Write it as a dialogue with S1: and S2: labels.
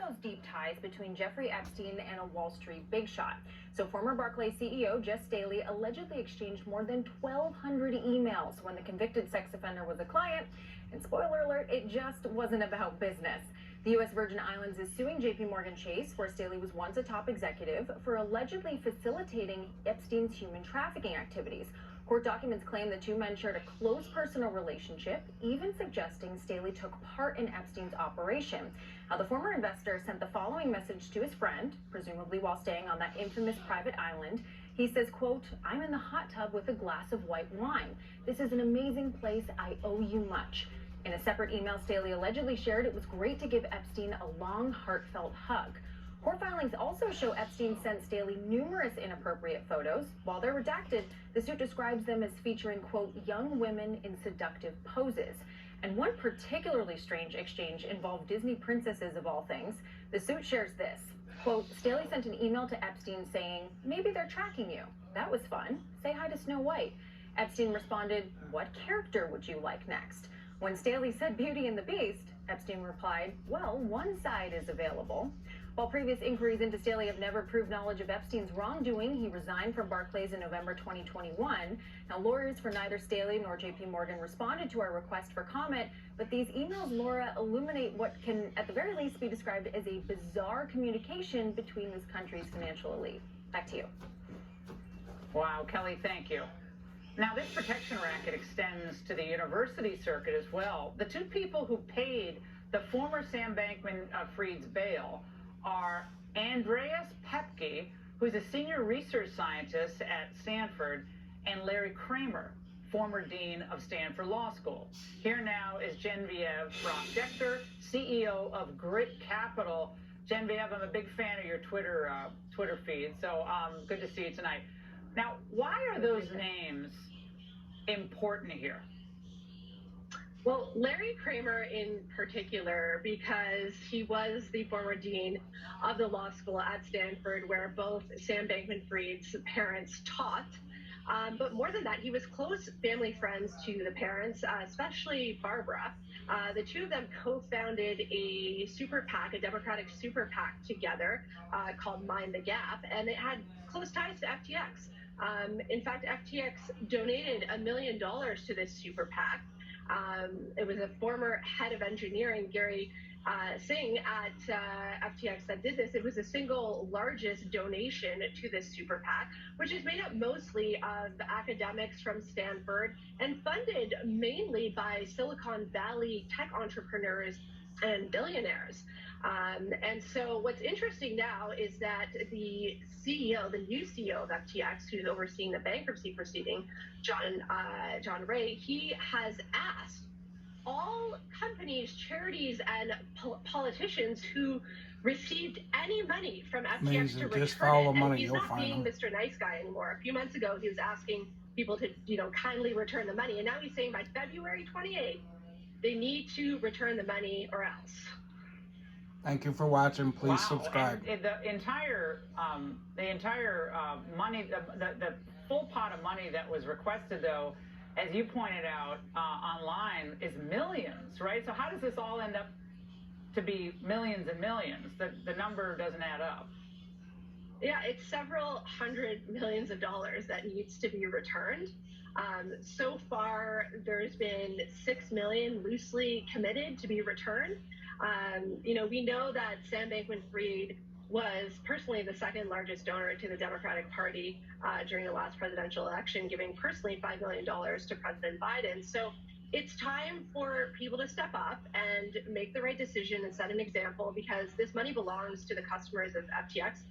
S1: those deep ties between Jeffrey Epstein and a Wall Street big shot. So former Barclays CEO Jess Staley allegedly exchanged more than 1,200 emails when the convicted sex offender was a client. And spoiler alert, it just wasn't about business. The U.S. Virgin Islands is suing J.P. Morgan Chase, where Staley was once a top executive, for allegedly facilitating Epstein's human trafficking activities. Court documents claim the two men shared a close personal relationship, even suggesting Staley took part in Epstein's operation. Now, the former investor sent the following message to his friend, presumably while staying on that infamous private island. He says, quote, "I'm in the hot tub with a glass of white wine. This is an amazing place. I owe you much." In a separate email Staley allegedly shared, it was great to give Epstein a long, heartfelt hug. Court filings also show Epstein sent Staley numerous inappropriate photos. While they're redacted, the suit describes them as featuring, quote, young women in seductive poses. And one particularly strange exchange involved Disney princesses of all things. The suit shares this, quote, Staley sent an email to Epstein saying, maybe they're tracking you. That was fun. Say hi to Snow White. Epstein responded, what character would you like next? When Staley said Beauty and the Beast, Epstein replied, well, one side is available. While previous inquiries into Staley have never proved knowledge of Epstein's wrongdoing, he resigned from Barclays in November 2021. Now, lawyers for neither Staley nor J.P. Morgan responded to our request for comment, but these emails, Laura, illuminate what can, at the very least, be described as a bizarre communication between this country's financial elite. Back to you.
S2: Wow, Kelly, thank you. Now, this protection racket extends to the university circuit as well. The two people who paid the former Sam Bankman-Fried's bail are Andreas Pepke, who's a senior research scientist at Stanford, and Larry Kramer, former dean of Stanford Law School. Here now is Genevieve Ross-Decter, CEO of Grit Capital. Genevieve, I'm a big fan of your Twitter feed, so good to see you tonight. Now, why are those names important here?
S3: Well, Larry Kramer in particular, because he was the former dean of the law school at Stanford, where both Sam Bankman-Fried's parents taught. But more than that, he was close family friends to the parents, especially Barbara. The two of them co-founded a super PAC, a Democratic super PAC together called Mind the Gap, and it had close ties to FTX. In fact, FTX donated $1 million to this super PAC. It was a former head of engineering, Gary Singh at FTX, that did this. It was the single largest donation to this super PAC, which is made up mostly of academics from Stanford and funded mainly by Silicon Valley tech entrepreneurs and billionaires. And so what's interesting now is that the CEO, the new CEO of FTX, who's overseeing the bankruptcy proceeding, John Ray, he has asked all companies, charities, and politicians who received any money from FTX to return it. And he's not being Mr. Nice Guy anymore. A few months ago, he was asking people to, kindly return the money. And now he's saying by February 28th, they need to return the money or else.
S4: Thank you for watching. Please subscribe.
S2: And the entire money, the full pot of money that was requested, though, as you pointed out online, is millions, right? So how does this all end up to be millions and millions? The number doesn't add up.
S3: Yeah, it's several hundred millions of dollars that needs to be returned. So far, there's been 6 million loosely committed to be returned. We know that Sam Bankman-Fried was personally the second largest donor to the Democratic Party during the last presidential election, giving personally $5 million to President Biden. So it's time for people to step up and make the right decision and set an example, because this money belongs to the customers of FTX.